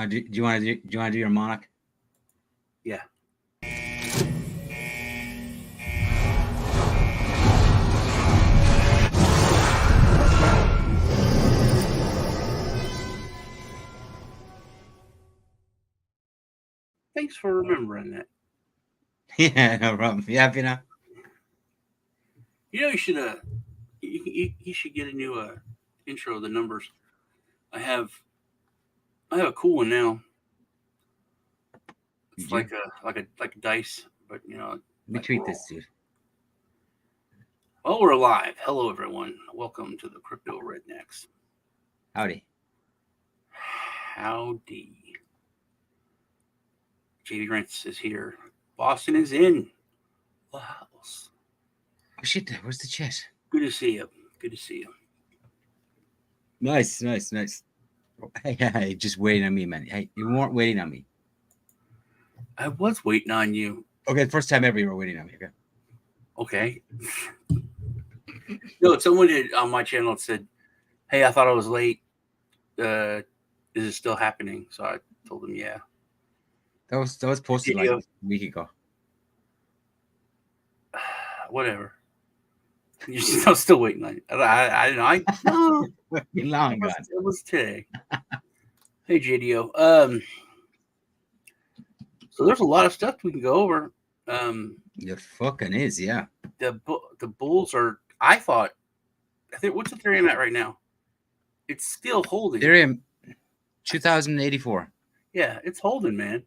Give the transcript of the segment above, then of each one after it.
you want to do your monarch? Yeah. Thanks for remembering that. Yeah, no problem. You happy now? You know, you should get a new intro of the numbers. I have a cool one now. It's like a dice, but you know. Let me tweet this, dude. Well, we're alive. Hello, everyone. Welcome to the Crypto Rednecks. Howdy. Howdy. JD Rents is here. Boston is in the house. Oh shit! Where's the chat? Good to see you. Good to see you. Nice. Hey, just waiting on me, man. Hey, you weren't waiting on me. I was waiting on you. Okay, the first time ever you were waiting on me. Okay. No, someone did on my channel said, "Hey, I thought I was late. Is it still happening?" So I told them, "Yeah." That was posted like a week ago. Whatever. You're still waiting on it. I no. Long gone. It was today. Hey, JDO. So there's a lot of stuff we can go over. It fucking is, yeah. The bulls are. I think what's Ethereum at right now? It's still holding. Ethereum, 2084. Yeah, it's holding, man.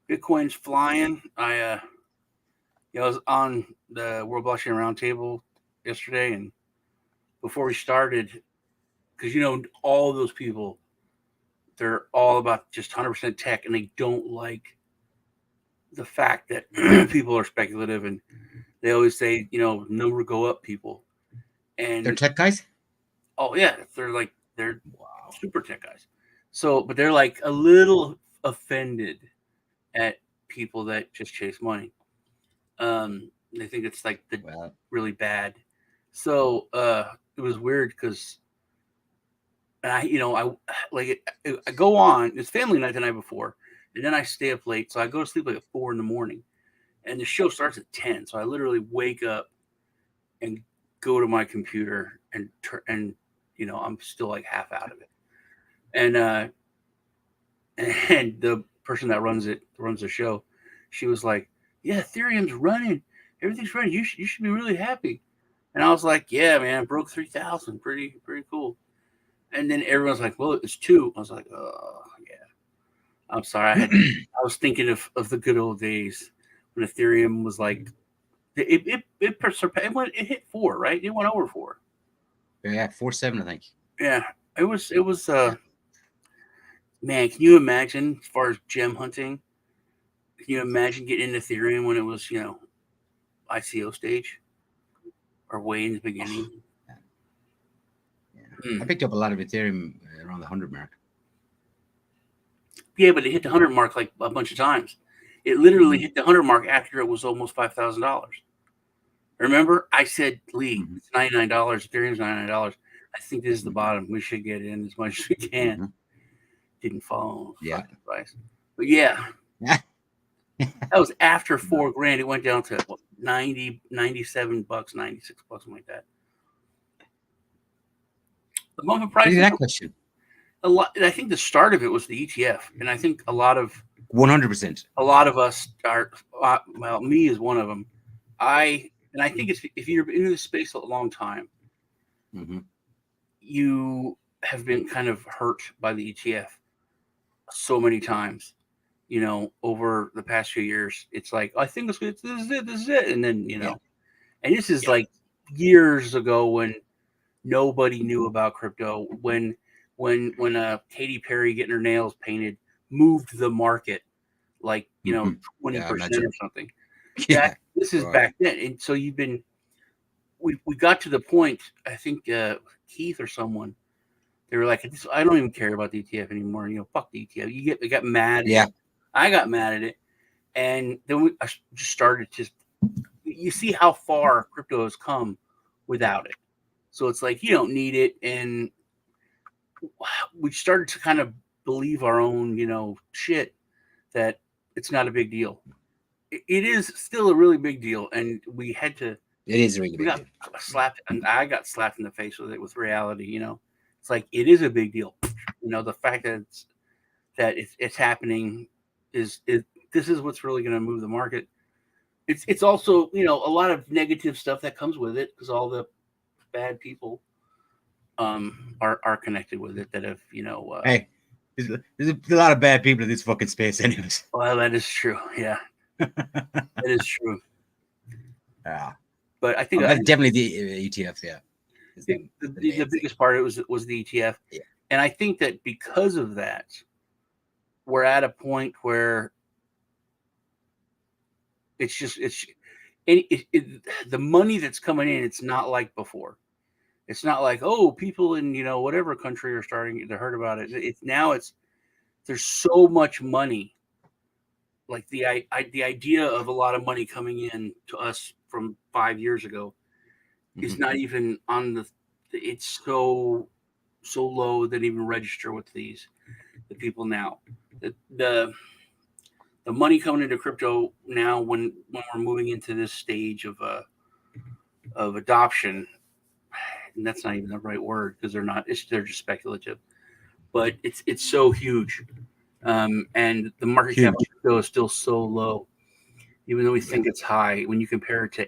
Bitcoin's flying. I was on the World Blockchain Roundtable yesterday, and before we started, because all of those people, they're all about just 100% tech, and they don't like the fact that people are speculative, and they always say, no go up people. And they're tech guys? Oh yeah, they're super tech guys. So, but they're like a little offended at people that just chase money. They think it's like really bad. So it was weird because I go on. It's family night the night before, and then I stay up late. So I go to sleep like at 4 a.m, and the show starts at 10. So I literally wake up and go to my computer and I'm still like half out of it. And the person that runs the show, she was like, "Yeah, Ethereum's running. Everything's running. You should be really happy." And I was like, "Yeah, man, broke 3,000. Pretty cool." And then everyone's like, "Well, it's 2." I was like, "Oh, yeah." I'm sorry. I was thinking of the good old days when Ethereum was like, it hit 4, right? It went over 4. Yeah, 4.7, I think. Yeah, it was. Man, can you imagine as far as gem hunting? Can you imagine getting into Ethereum when it was, ICO stage or way in the beginning? I picked up a lot of Ethereum around the 100 mark. Yeah, but it hit the 100 mark like a bunch of times. It literally hit the 100 mark after it was almost $5,000. Remember, I said, "Lee, it's $99. Ethereum's $99. I think this is the bottom. We should get in as much as we can." Didn't follow advice. But yeah. That was after $4,000. It went down to $90, $97, $96, something like that. The moment price. That question. A lot. I think the start of it was the ETF, and I think a lot of 100%. A lot of us are. Well, me is one of them. I think it's if you're in this space a long time, you have been kind of hurt by the ETF so many times. Over the past few years, it's like, I think this is it. And then, and this is like years ago when nobody knew about crypto, when Katy Perry getting her nails painted moved the market like, 20% or something. Yeah. This is back then. And so we got to the point, I think Keith or someone, they were like, "I don't even care about the ETF anymore. Fuck the ETF." They got mad. Yeah. I got mad at it, and then I just started you see how far crypto has come without it. So it's like you don't need it, and we started to kind of believe our own, shit, that it's not a big deal. It is still a really big deal, and we had to. It is really We big got deal. slapped, and I got slapped in the face with it, with reality. It's like it is a big deal. The fact that it's happening is this is what's really going to move the market. It's also a lot of negative stuff that comes with it, because all the bad people are connected with it that have Hey, there's a lot of bad people in this fucking space, anyways. well, that is true. Yeah, that is true. Yeah, But I think that's definitely the ETFs. Yeah, the biggest part of it was the ETF, yeah. And I think that because of that, we're at a point where it's just the money that's coming in. It's not like before. It's not like, oh, people in whatever country are starting to heard about it. There's so much money. Like the idea of a lot of money coming in to us from 5 years ago is not even on the. It's so low that even register with the people now. The money coming into crypto now, when we're moving into this stage of adoption, and that's not even the right word, because they're just speculative, but it's so huge, and the market cap of crypto is still so low, even though we think it's high. When you compare it to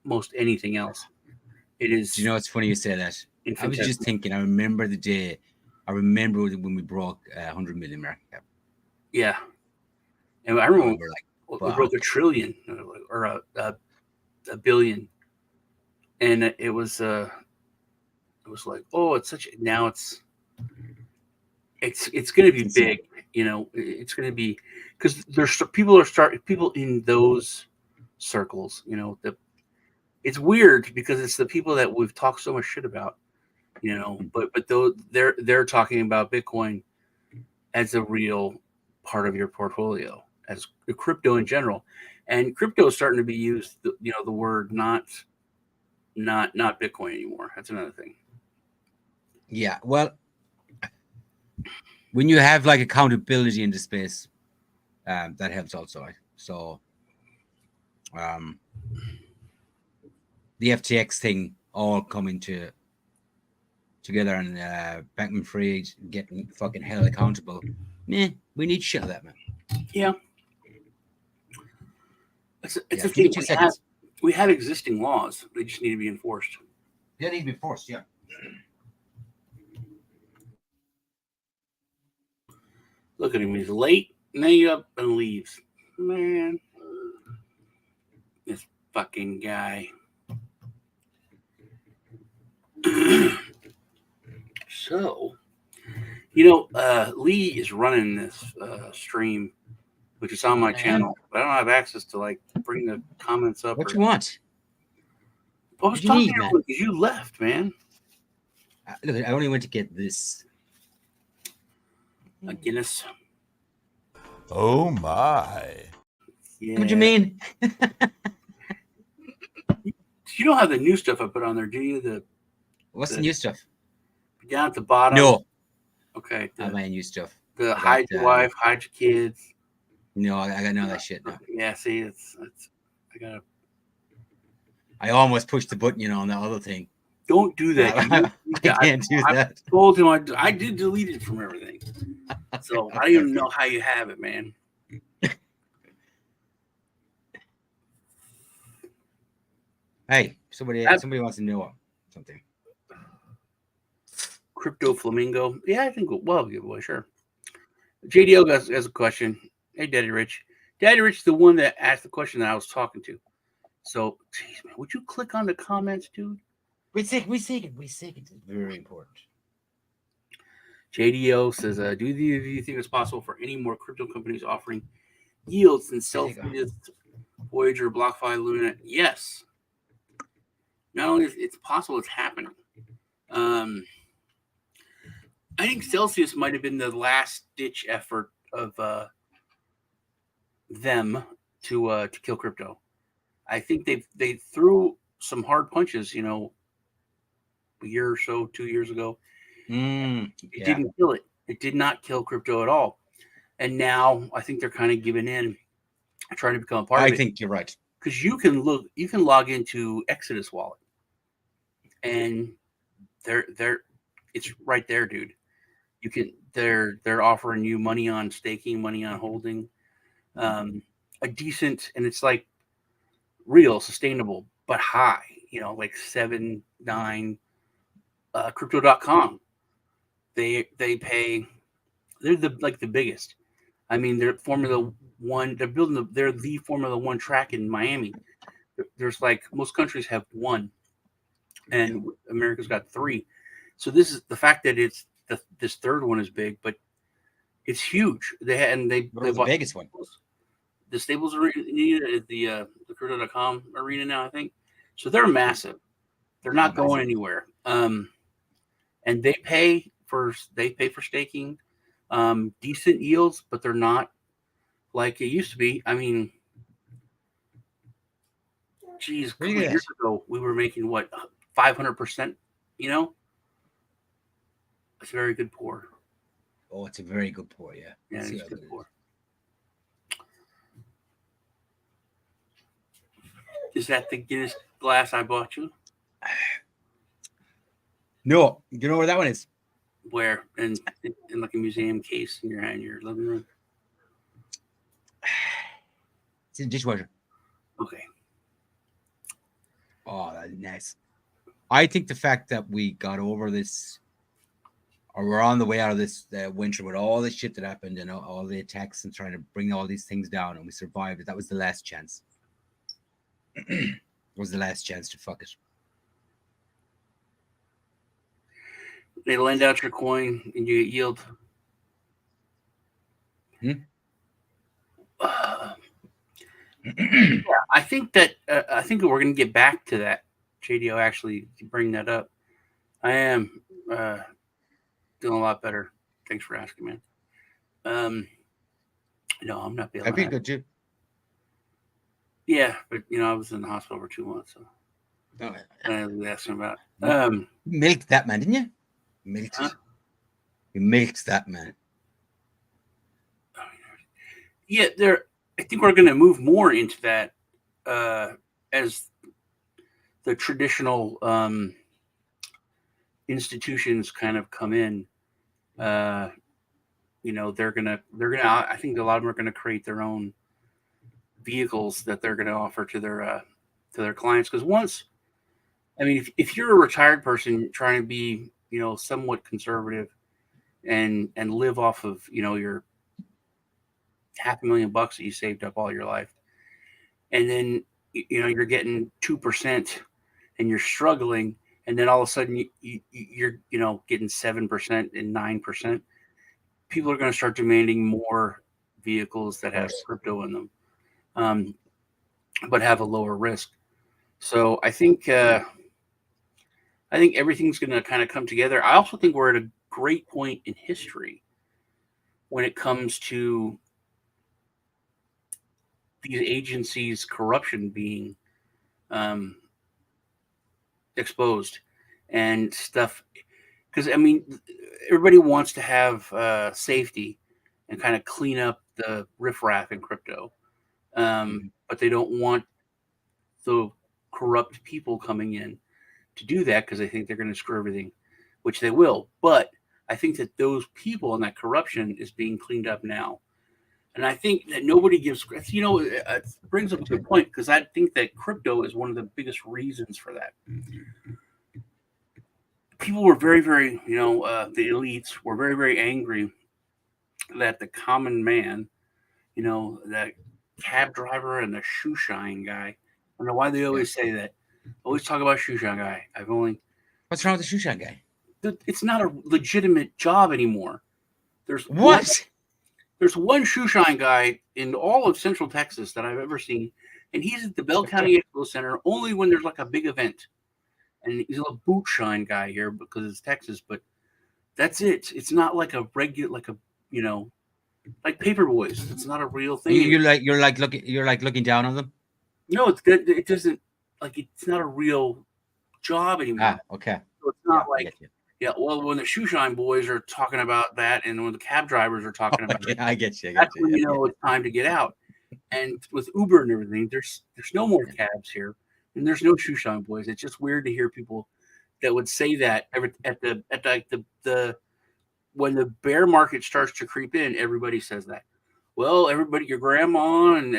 most anything else, it is. Do you know it's funny you say that? I was just thinking. I remember the day. I remember when we broke 100 million market cap. Yeah, and I remember we broke $1 trillion or a billion, and it was like, oh, it's such. Now it's going to be big. It's going to be, because there's people in those circles. It's weird because it's the people that we've talked so much shit about. But though they're talking about Bitcoin as a real part of your portfolio, as crypto in general, and crypto is starting to be used. The word not Bitcoin anymore. That's another thing. Yeah, well, when you have like accountability in the space, that helps also. So, the FTX thing all coming together, and Bankman-Fried getting fucking held accountable. We need shit of that, man. Yeah. It's a thing. We have existing laws. They just need to be enforced. They need to be enforced, yeah. Look at him. He's late, and then he up and leaves. Man. This fucking guy. So, Lee is running this stream, which is on my channel, but I don't have access to bring the comments up. What you want? I was talking to you because you left, man. Look, I only went to get this. A Guinness. Oh my! Yeah. What do you mean? You don't have the new stuff I put on there, do you? What's the new stuff? Down at the bottom. No. Okay. I have my new stuff. The hide your wife, hide your kids. No, I got none of that shit now. Yeah, see, I almost pushed the button, on the other thing. Don't do that. I can't do that. I told him I did delete it from everything. So I don't even know how you have it, man. Hey, somebody wants to know something. Crypto Flamingo. Yeah, I think we'll have a giveaway, sure. JDO has a question. Hey, Daddy Rich. Daddy Rich is the one that asked the question that I was talking to. So, geez, man, would you click on the comments, dude? We seek it. It's very important. JDO says, do you think it's possible for any more crypto companies offering yields than Celsius, Voyager, BlockFi, Luna? Yes. Not only is it possible, it's happening. I think Celsius might have been the last ditch effort of them to kill crypto. I think they threw some hard punches, a year or so, 2 years ago, It didn't kill it. It did not kill crypto at all. And now I think they're kind of giving in, trying to become a part of it. I think you're right. Because you can log into Exodus wallet, and it's right there, dude. You can they're offering you money on staking, money on holding, a decent, and it's like real sustainable but high, like 7, 9. Crypto.com, they pay, they're the biggest. I mean, they're Formula One. They're the Formula One track in Miami. There's like, most countries have one, and America's got 3. So this is the fact that it's this third one is big, but it's huge. They the biggest one. The Staples Arena, the Crypto.com arena now, I think. So they're massive. They're not going anywhere. And they pay for staking, decent yields, but they're not like it used to be. I mean, geez, a couple years ago we were making what, 500%. It's a very good pour. Oh, it's a very good pour. Yeah, it's a good pour. Is that the Guinness glass I bought you? No, you know where that one is? Where? In like a museum case in your living room? It's in the dishwasher. Okay. Oh, that's nice. I think the fact that we got over this, or we're on the way out of this winter with all the shit that happened and all the attacks and trying to bring all these things down, and we survived it. That was the last chance. It was the last chance to fuck it. They lend out your coin and you get yield. Yeah, I think that we're going to get back to that. JDO actually bring that up. I am doing a lot better. Thanks for asking, man. No, I'm not feeling. I feel good too. Yeah, but I was in the hospital for 2 months, so I was asking about. Milked that man, didn't you? Milked it. You milked that man. Yeah, I think we're going to move more into that as the traditional institutions kind of come in. They're gonna. I think a lot of them are going to create their own vehicles that they're going to offer to their clients. Because if you're a retired person trying to be somewhat conservative and live off of your $500,000 that you saved up all your life, and then you're getting 2% and you're struggling, and then all of a sudden you're getting 7% and 9%, people are going to start demanding more vehicles that have crypto in them, but have a lower risk. So I think everything's going to kind of come together. I also think we're at a great point in history when it comes to these agencies' corruption being exposed and stuff. Because, everybody wants to have safety and kind of clean up the riffraff in crypto. But they don't want the corrupt people coming in to do that because they think they're going to screw everything, which they will. But I think that those people and that corruption is being cleaned up now. And I think that nobody gives, it brings up a good point, because I think that crypto is one of the biggest reasons for that. People were very, very, the elites were very, very angry that the common man, that cab driver and the shoe shine guy, I don't know why they always say that. Always talk about shoe shine guy. What's wrong with the shoe shine guy? It's not a legitimate job anymore. There's one shoe shine guy in all of Central Texas that I've ever seen, and he's at the Bell County Expo Center only when there's like a big event. And he's a boot shine guy here because it's Texas, but that's it. It's not like a regular, like Paperboys. It's not a real thing. You're looking down on them. No, it's good. It doesn't, it's not a real job anymore. Okay. So it's not Yeah, well, when the shoeshine boys are talking about that, and when the cab drivers are talking about it, I get you. that's when you know it's time to get out. And with Uber and everything, there's no more cabs here, and there's no shoeshine boys. It's just weird to hear people that would say that at the when the bear market starts to creep in. Everybody says that. Well, everybody, your grandma and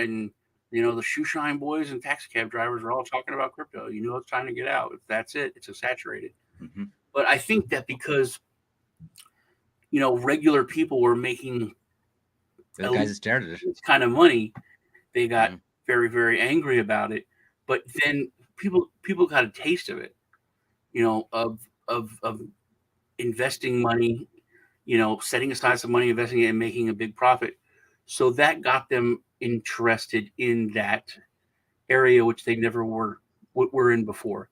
the shoeshine boys and taxi cab drivers are all talking about crypto. You know, it's time to get out. That's it. It's a saturated. Mm-hmm. But I think that because regular people were making The guys that started it. this kind of money, they got very, very angry about it. But then people got a taste of it, of investing money, setting aside some money, investing it, and making a big profit. So that got them interested in that area, which they never were in before.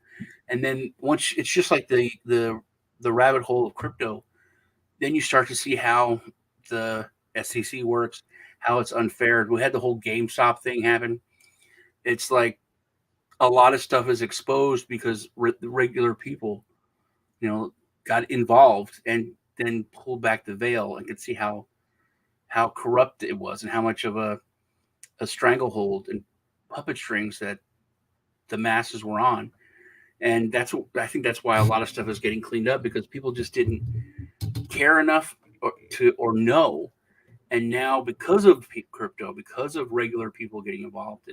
And then once it's just like the rabbit hole of crypto, then you start to see how the SEC works, how it's unfair. We had the whole GameStop thing happen. It's like a lot of stuff is exposed because the regular people, got involved and then pulled back the veil and could see how corrupt it was and how much of a stranglehold and puppet strings that the masses were on. And I think that's why a lot of stuff is getting cleaned up, because people just didn't care enough or know. And now, because of crypto, because of regular people getting involved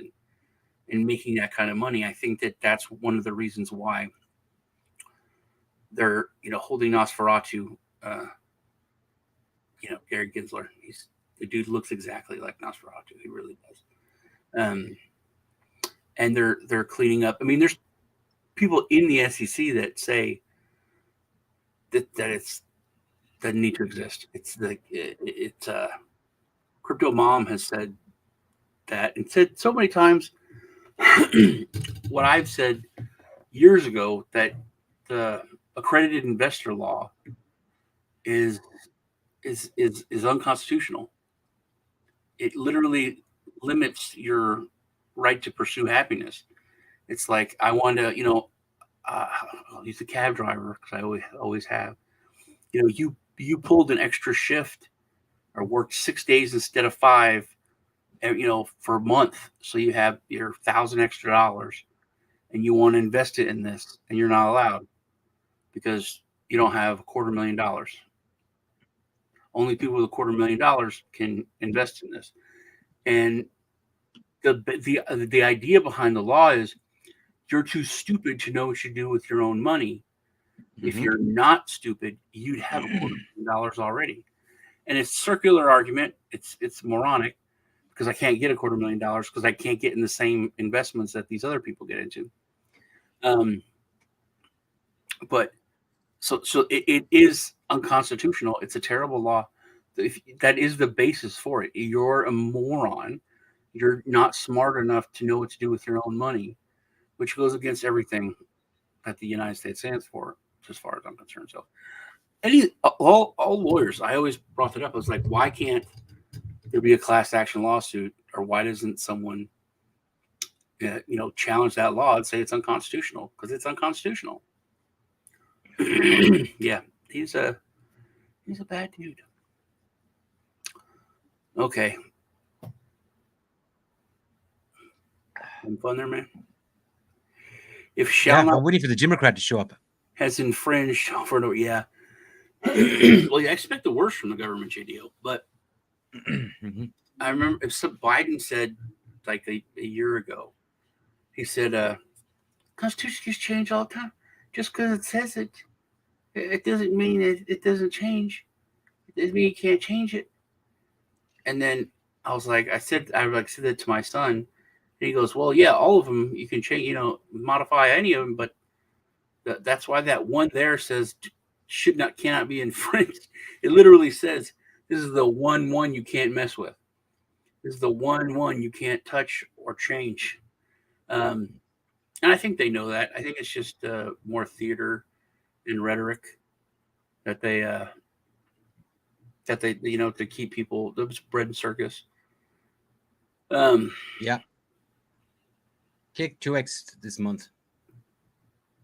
in making that kind of money, I think that's one of the reasons why they're holding Nosferatu. Gary Gensler. The dude looks exactly like Nosferatu. He really does. And they're cleaning up. I mean, there's people in the SEC that say that it's doesn't need to exist. It's like it's Crypto Mom has said that, and said so many times what I've said years ago, that the Accredited Investor Law is unconstitutional. It literally limits your right to pursue happiness. It's like, I want to, I'll use the cab driver because I always have. You pulled an extra shift or worked 6 days instead of 5, for a month, so you have your $1,000 extra dollars, and you want to invest it in this, and you're not allowed because you don't have $250,000. Only people with $250,000 can invest in this. And the idea behind the law is you're too stupid to know what you do with your own money. Mm-hmm. If you're not stupid, you'd have $250,000 already. And it's a circular argument. It's moronic, because I can't get $250,000 because I can't get in the same investments that these other people get into. But so it is unconstitutional. It's a terrible law. That is the basis for it. You're a moron. You're not smart enough to know what to do with your own money, which goes against everything that the United States stands for, as far as I'm concerned. So, all lawyers, I always brought that up. I was like, why can't there be a class action lawsuit, or why doesn't someone, challenge that law and say it's unconstitutional? Because it's unconstitutional. Yeah, he's a bad dude. Okay. Having fun there, man. If shall not, I'm waiting for the Democrat to show up. Has infringed over and over. Yeah. Well, I expect the worst from the government, JDO. But mm-hmm. I remember Biden said, like a year ago, he said, Constitution gets changed all the time. Just because it says it doesn't mean it doesn't change. It doesn't mean you can't change it. And then I said that to my son, and he goes, well, yeah, all of them you can change, modify any of them, but that's why that one there says cannot be infringed. It literally says this is the one you can't mess with. This is the one you can't touch or change. And I think they know that. I think it's just more theater and rhetoric that they to keep people, the bread and circus. Yeah. Kick 2x this month.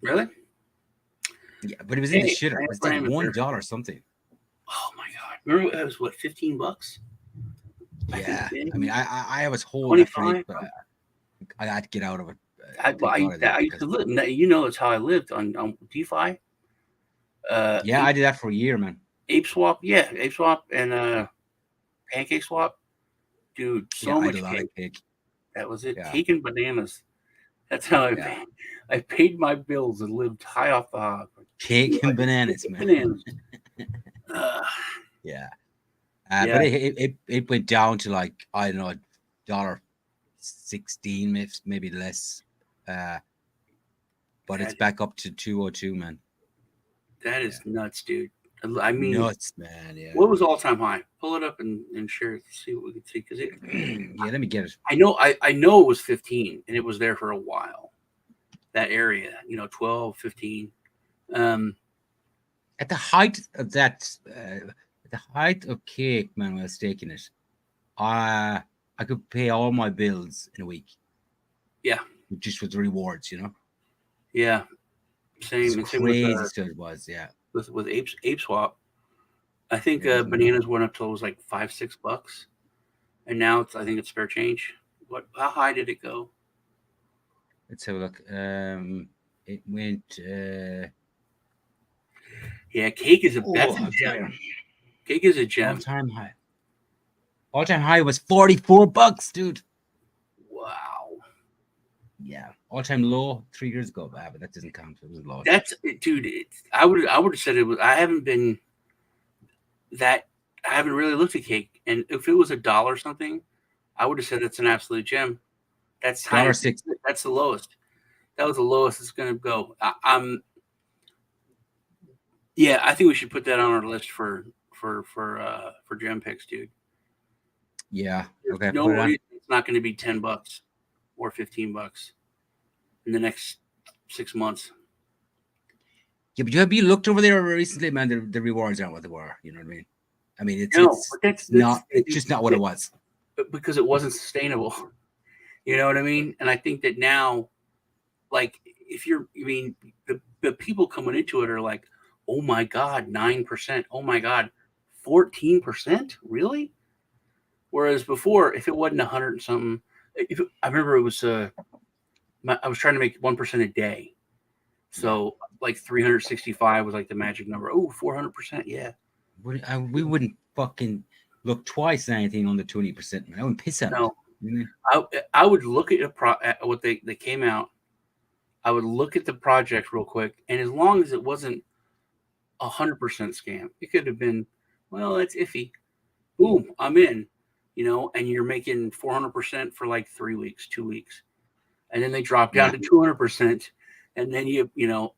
Really? Yeah, but it was in the Hey, shitter. It was like $1 something. Oh my god! Remember it was what, $15? Yeah, I mean, I was holding that for 25. it, but I had to get out of it. I Thank God I did, used to live. You know, that's how I lived on DeFi. yeah, I did that for a year, man. Ape Swap, yeah, Ape Swap and Pancake Swap, dude. Yeah, So I had a much lot cake. of cake. That was it. Yeah, Cake and bananas. That's how yeah, I paid my bills and lived high off the hog. cake and bananas, man. Bananas. Yeah, Yeah. but it went down to like, I don't know, $1.16, maybe less. But it's back up to 202, man. That is nuts, dude. I mean, Nuts, man. Yeah. what was all time high? Pull it up and share it. See what we can see. Because yeah, let me get it. I know it was 15, and it was there for a while. That area, 12, 15. At the height of that, at the height of cake, man, when I was staking it, I could pay all my bills in a week. Yeah. Just with the rewards, Yeah. Same. It's crazy stuff it was, yeah. With Ape Swap, I think Yeah, bananas went up till it was like $5-6, and now I think it's fair change. How high did it go? Let's have a look. It went. Yeah, cake is a gem. Cake is a gem. All-time high. All-time high was $44, dude. Wow. Yeah. All-time low 3 years ago, but that doesn't count. It was low. That's, dude. I would have said it was. I haven't really looked at cake, and if it was $1 something, I would have said it's an absolute gem. That's $6. That's the lowest. That was the lowest it's going to go. Yeah, I think we should put that on our list for gem picks, dude. Yeah. Okay. There's no reason it's not going to be $10 or $15 in the next 6 months. Yeah, but have you looked over there recently, man? The rewards aren't what they were. You know what I mean? I mean, it's just not what it was. Because it wasn't sustainable. You know what I mean? And I think that now, like, the people coming into it are like, oh my God, 9%. Oh my God, 14%? Really? Whereas before, if it wasn't 100 and something, I remember it was, I was trying to make 1% a day. So like 365 was like the magic number. Oh, 400%. Yeah. We wouldn't fucking look twice at anything on the 20%. Man. I wouldn't piss at No. it. I would look at what they came out. I would look at the project real quick, and as long as it wasn't 100% scam, it could have been, well, that's iffy. Boom, I'm in, and you're making 400% for like 3 weeks, 2 weeks, and then they drop down to 200%, and then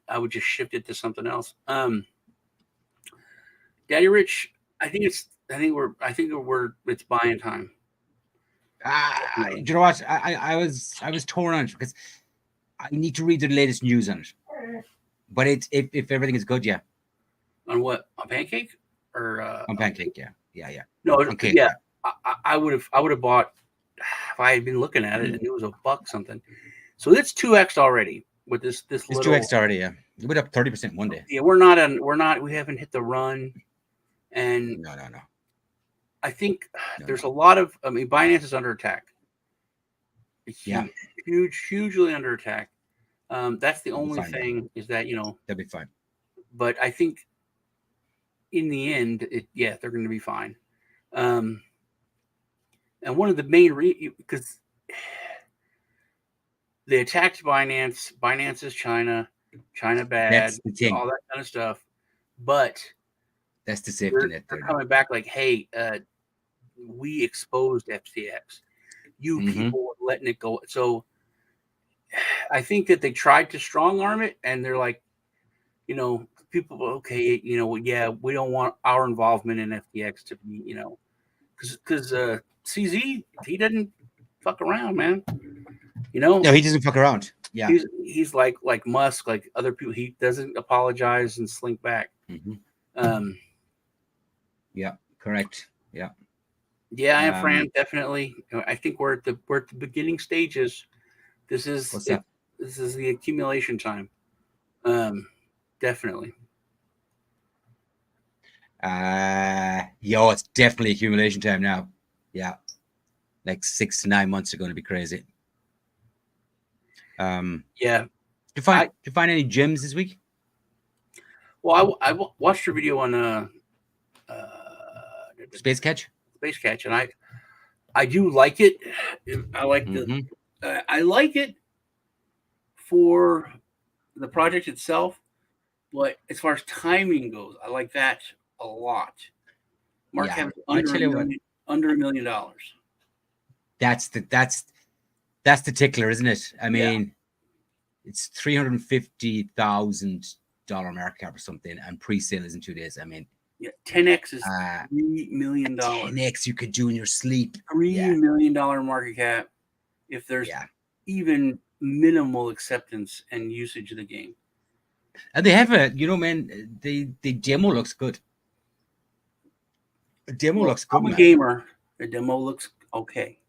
I would just shift it to something else. Daddy Rich, I think it's buying time. You know what? I was torn on it because I need to read the latest news on it. But if everything is good, yeah. On what? On Pancake or on Pancake? Yeah. No, okay, yeah. I would have bought if I had been looking at it and it was $1 something. So it's 2x already with this it's little 2x already. Yeah, it went up 30% one day. Yeah, we haven't hit the run, and no. I think there's a lot of. I mean, Binance is under attack. Hugely under attack. That's the only thing is that they'll be fine. But I think in the end, they're going to be fine. And one of the main because they attacked Binance. Binance is China bad. That's the thing. All that kind of stuff. But that's the safety net. They're coming back like, hey, we exposed FTX. You people are letting it go. So I think that they tried to strong arm it, and they're like, people, okay, we don't want our involvement in FTX to be, because CZ, he doesn't fuck around, man. No, he doesn't fuck around. Yeah, he's like Musk, like other people. He doesn't apologize and slink back. Yeah, correct. Yeah. Yeah, I am, Fran. Definitely. I think we're at the beginning stages. This is what's that? This is the accumulation time. Definitely. It's definitely accumulation time now. Yeah, like 6 to 9 months are going to be crazy. Yeah. Did you find any gems this week? Well, I watched your video on Space Catch, and I do like it. I like I like it for the project itself, but as far as timing goes, I like that a lot. Market cap is under $1 million. That's the tickler, isn't it? I mean, it's $350,000 market cap or something, and pre-sale is in 2 days. I mean, 10x is $3 million. 10x you could do in your sleep. $3 million market cap if there's even minimal acceptance and usage of the game. And they have the demo looks good. The demo looks good. I'm a gamer. The demo looks okay.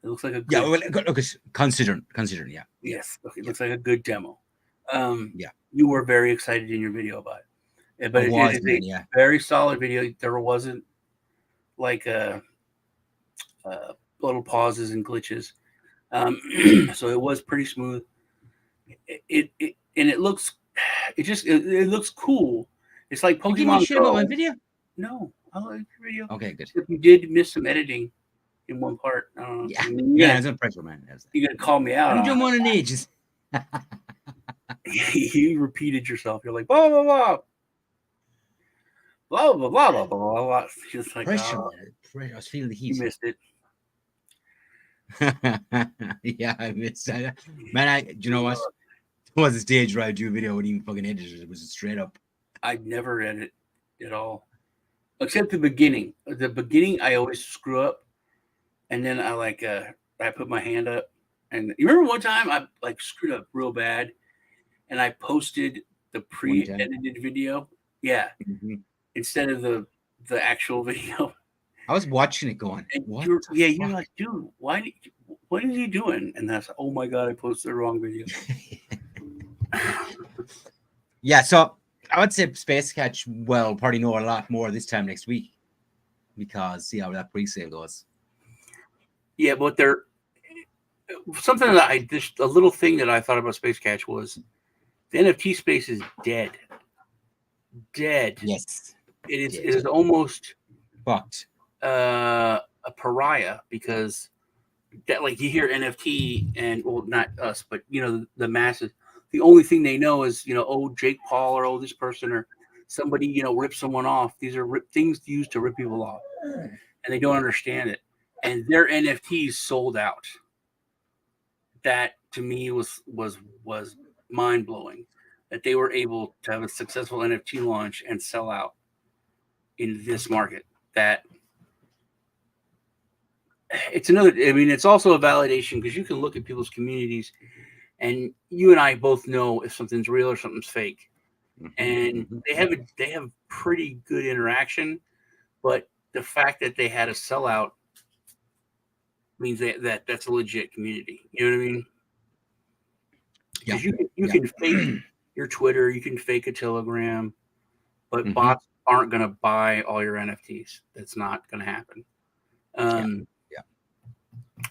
It looks like a good, considering, yeah. Yes, it looks like a good demo. You were very excited in your video about it, but it is a very solid video. There wasn't like little pauses and glitches, so it was pretty smooth. It looks cool. It's like Pokemon. You give me shit about my video? No, I like your video. Okay, good. If you did miss some editing in one part, I don't know. There's no pressure, man. You're gonna call me out. I'm doing one in ages. You repeated yourself. You're like blah blah blah, blah blah blah blah blah blah. Just like pressure, man. I was feeling the heat. You missed it. Yeah, I missed it. Man, do you know what? It was a stage where I do a video with even fucking editors. It was straight up. I never edit at all, except the beginning. The beginning, I always screw up, and then I put my hand up. And you remember one time I screwed up real bad, and I posted the pre-edited video. Yeah, instead of the actual video. I was watching it going, what? You're like, dude, what is he doing? And that's, oh my God, I posted the wrong video. Yeah, so I would say Space Catch will probably know a lot more this time next week because see how that pre-sale goes. Yeah, but something that a little thing that I thought about Space Catch was the NFT space is dead. Yes. It is almost fucked. A pariah because that you hear NFT and not us, but the masses. The only thing they know is Jake Paul or this person or somebody ripped someone off. These are things used to rip people off, and they don't understand it. And their NFTs sold out. That to me was mind blowing that they were able to have a successful NFT launch and sell out in this market. That it's another. I mean, it's also a validation because you can look at people's communities, and you and I both know if something's real or something's fake, and they have pretty good interaction. But the fact that they had a sellout means that's a legit community. You know what I mean? Because you can fake your Twitter, you can fake a Telegram, but bots aren't going to buy all your NFTs. That's not going to happen.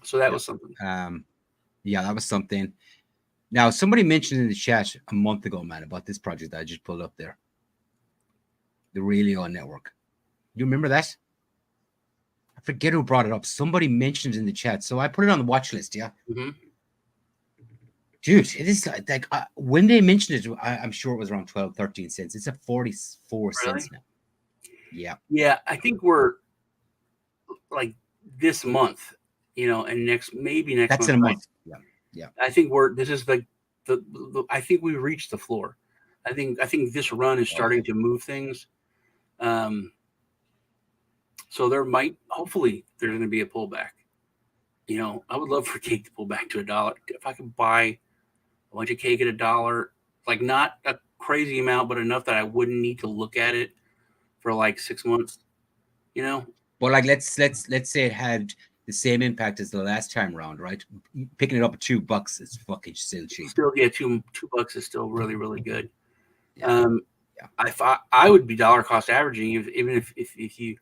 So that was something. That was something. Now, somebody mentioned in the chat a month ago, man, about this project that I just pulled up there. The Relio network. You remember that? I forget who brought it up. Somebody mentioned it in the chat. So I put it on the watch list, yeah? Dude, it is like when they mentioned it, I'm sure it was around 12, 13 cents. It's at 44 cents now. Yeah. Yeah, I think we're like this month, and next month. That's in a month. Yeah. I think this is like I think we reached the floor. I think this run is starting to move things. So hopefully there's going to be a pullback. I would love for cake to pull back to $1. If I could buy a bunch of cake at $1, like not a crazy amount, but enough that I wouldn't need to look at it for like 6 months. Well, like let's say it had the same impact as the last time around, right? Picking it up at $2 is fucking still cheap. Still, yeah, $2 is still really, really good. I would be dollar cost averaging even if you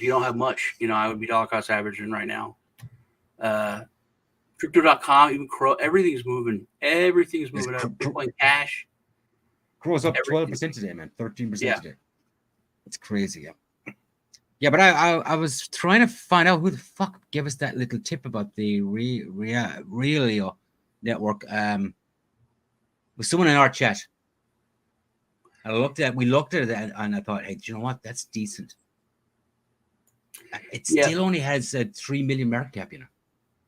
don't have much, I would be dollar cost averaging right now. Crypto.com, even Crow, everything's moving. Everything's moving up. Bitcoin Cash. Crow's up 12% today, man. 13% today. It's crazy, yeah. Yeah, but I was trying to find out who the fuck gave us that little tip about the Relio network. With someone in our chat. We looked at it and I thought, hey, do you know what? That's decent. It still only has a 3 million market cap,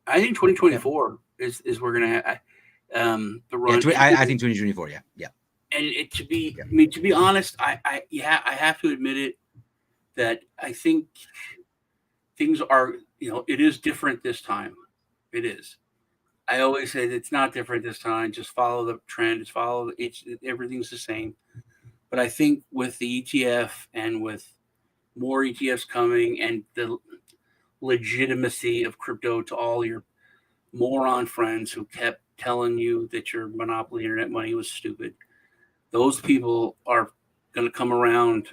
I think 2024 is we're gonna have the run. I think 2024, yeah. And to be honest, I have to admit it that I think things are, it is different this time. It is. I always say that it's not different this time. Just follow the trend. Just follow everything's the same. But I think with the ETF and with more ETFs coming and the legitimacy of crypto to all your moron friends who kept telling you that your monopoly internet money was stupid, those people are going to come around,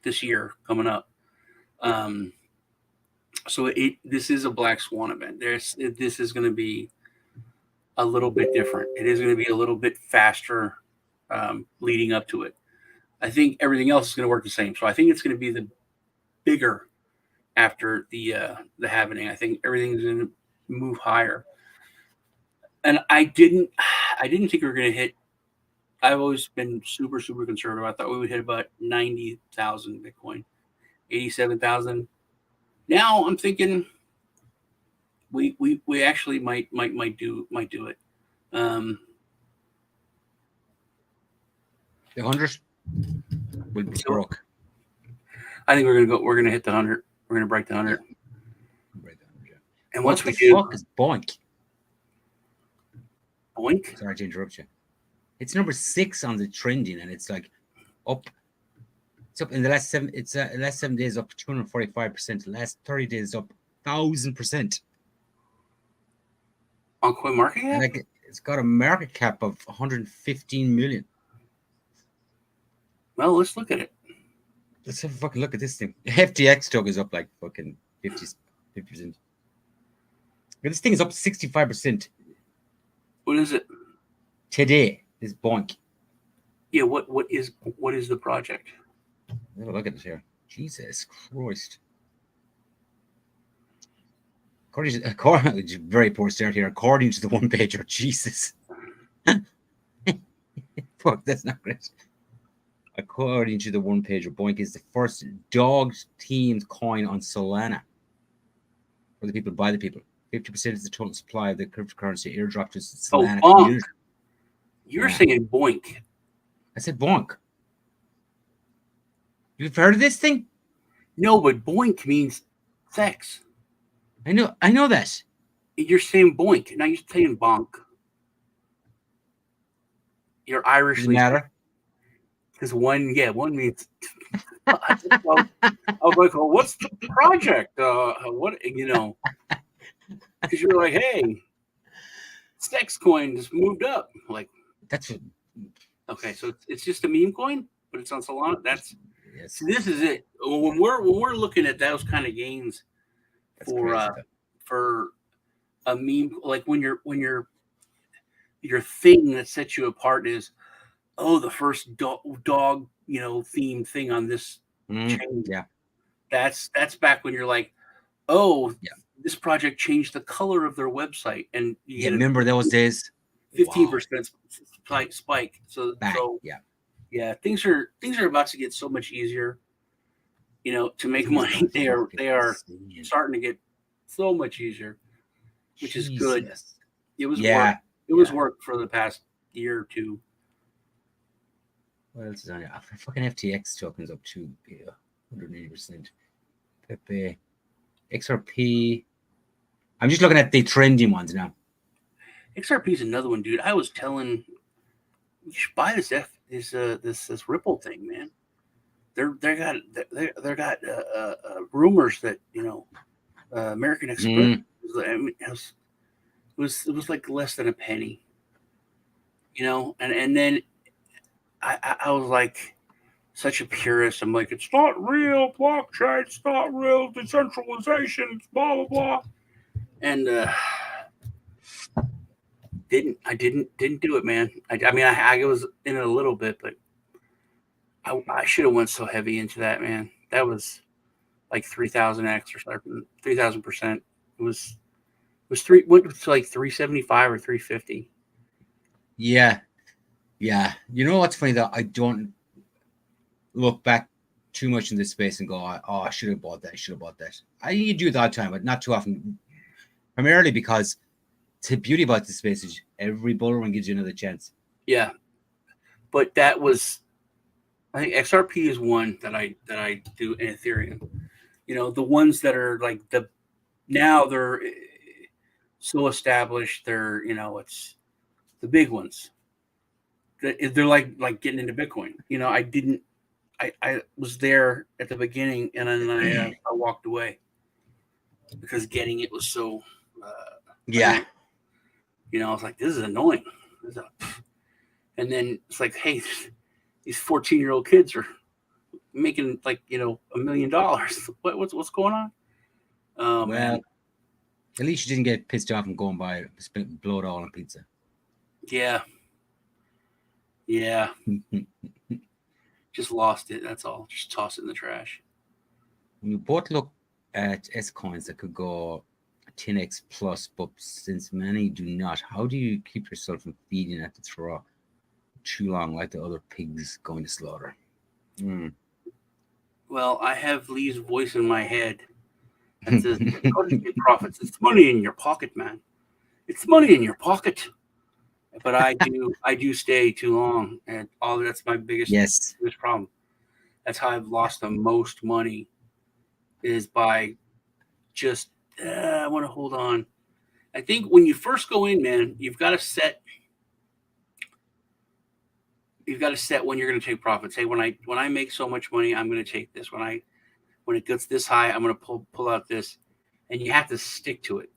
this year coming up. So this is a black swan event. This is going to be a little bit different. It is going to be a little bit faster leading up to it. I think everything else is going to work the same. So I think it's going to be the bigger after the halvening. I think everything's going to move higher. And I didn't think we were going to hit. I've always been super, super conservative. I thought we would hit about 90,000 Bitcoin, 87,000. Now I'm thinking we actually might do it. The 100 will be broke. I think we're gonna hit the 100. We're gonna break the 100. Break the 100, yeah. And what once we the do, fuck is BOINK? BOINK? Sorry to interrupt you. It's number 6 on the trending, and it's like up. It's up in the last 7. It's last 7 days up 245%. The last 30 days up 1,000%. On CoinMarketCap? Like it's got a market cap of 115 million. Well, let's look at it. Let's have a fucking look at this thing. FTX token is up like fucking 50%. This thing is up 65%. What is it? Today is BOINK. Yeah, what is the project? Have a look at this here. Jesus Christ. According to very poor start here. According to the one pager, Jesus. Fuck, that's not great. According to the one pager, BOINK is the first dog-themed coin on Solana. For the people by the people. 50% is the total supply of the cryptocurrency airdrop to Solana community. You're saying BOINK. I said BOINK. You've heard of this thing? No, but BOINK means sex. I know that. You're saying BOINK. Now you're saying bonk. You're Irish. Does it matter? Because one means. I was like, well, what's the project? What Because you're like, hey, sex coin just moved up. Like that's what. Okay, so it's just a meme coin, but it's on Solana. That's yes. See, this is it. When we're looking at those kind of gains for a meme, like when your thing that sets you apart is, the first dog themed thing on this chain. Yeah, that's back when you're like, this project changed the color of their website, and you remember those days? 15% spike. So things are about to get so much easier. To make money, they are starting to get so much easier, which is good. It was work. It was work for the past year or two. What else is on here? Fucking FTX tokens up to 180%. Pepe, XRP. I'm just looking at the trending ones now. XRP is another one, dude. I was telling you should buy this Ripple thing, man. They got rumors that American Express it was like less than a penny, and then I was like such a purist. I'm like, it's not real blockchain, it's not real decentralization, it's blah blah blah. And didn't do it, man. I mean, I was in it a little bit, but I should have went so heavy into that, man. That was like 3,000x or something, 3,000%. It was went to like 375 or 350. Yeah. You know what's funny though? I don't look back too much in this space and go, oh, I should have bought that. I do it all the time, but not too often. Primarily because the beauty about this space is every bull run gives you another chance. Yeah, but that was, I think XRP is one that I do in Ethereum. You know, the ones that are like now they're so established. They're, you know, it's the big ones. They're like getting into Bitcoin. You know, I was there at the beginning, and then I walked away because getting it was so. Yeah. You know, I was like, this is annoying. And then it's like, hey, these 14-year-old kids are making like, you know, $1 million. What's going on? Well, man. At least you didn't get pissed off and go and blow it all on pizza. Yeah. Just lost it. That's all. Just toss it in the trash. We both look at S coins that could go 10x plus, but since many do not, how do you keep yourself from feeding at the throw too long like the other pigs going to slaughter? Well, I have Lee's voice in my head that says, "Go to get profits. It's money in your pocket, man. It's money in your pocket." But I do stay too long, and that's my biggest problem. That's how I've lost the most money, is by just I want to hold on. I think when you first go in, man, you've got to set when you're going to take profits. Hey, when I make so much money, I'm going to take this. When it gets this high, I'm going to pull out this, and you have to stick to it.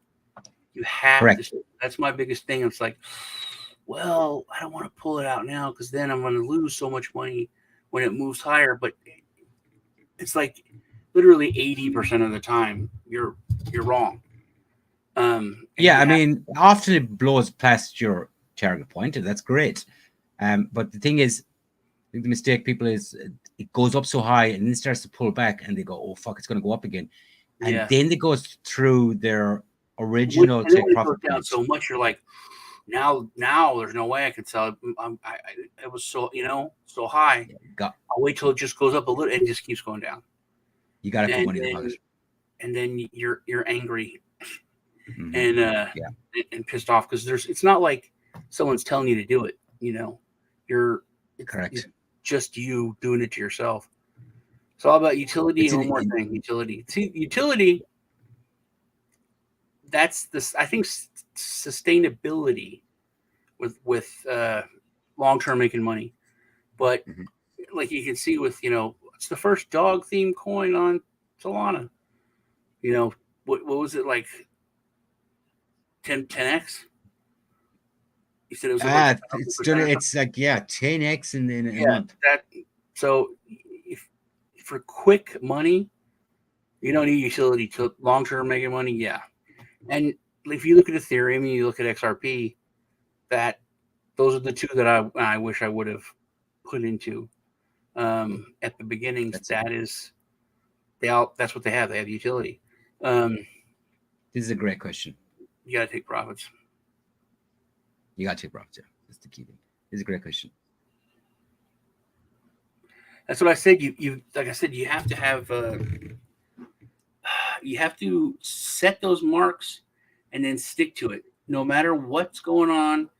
You have to. That's my biggest thing. It's like, well, I don't want to pull it out now because then I'm going to lose so much money when it moves higher. But it's like literally 80% of the time you're wrong. I mean, often it blows past your target point, and that's great. But the thing is, I think the mistake people is it goes up so high and then starts to pull back, and they go, "Oh fuck, it's going to go up again," and then it goes through their original take profit down so much. You're like, now there's no way I can sell it. It was so, you know, so high. I'll wait till it just goes up a little and it just keeps going down. You got to put money in it. And then you're angry and pissed off because it's not like someone's telling you to do it. You know, it's just you doing it to yourself. It's all about utility. And one more thing, utility. See, utility. That's I think sustainability with long-term making money, but like you can see with, you know, it's the first dog themed coin on Solana. You know, what was it, like 10x? You said it was like it's like 10x in a month. So if for quick money, you don't need utility. To long-term making money, and if you look at Ethereum and you look at XRP, those are the two that I wish I would have put into at the beginning. That's what they have. They have utility. This is a great question. You got to take profits. That's the key thing. This is a great question. That's what I said. You like I said, you have to have. You have to set those marks and then stick to it. No matter what's going on,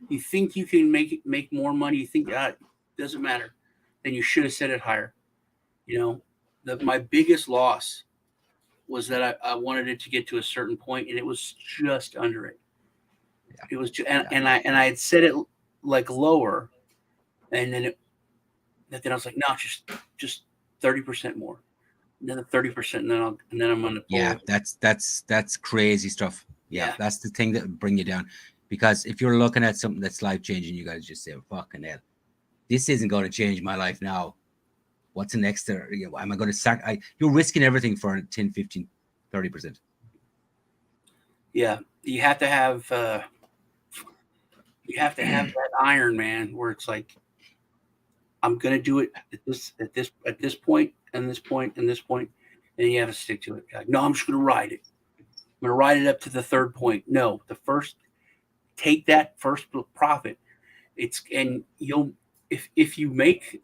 you think you can make more money. You think it doesn't matter. Then you should have set it higher. You know, my biggest loss was that I wanted it to get to a certain point, and it was just under it. Yeah. It was, and I had set it like lower, and then I was like, no, just 30% more. Another 30%, and then I'm gonna pull. That's crazy stuff. That's the thing that will bring you down, because if you're looking at something that's life changing, you guys just say, fucking hell, this isn't going to change my life now. What's the next? Am I going to you're risking everything for 10, 15, 30%. Yeah, you have to have that iron, man, where it's like, I'm gonna do it at this point, and this point, and this point, and you have to stick to it. Like, no, I'm just gonna ride it. I'm gonna ride it up to the third point. No, take that first profit. You'll if you make,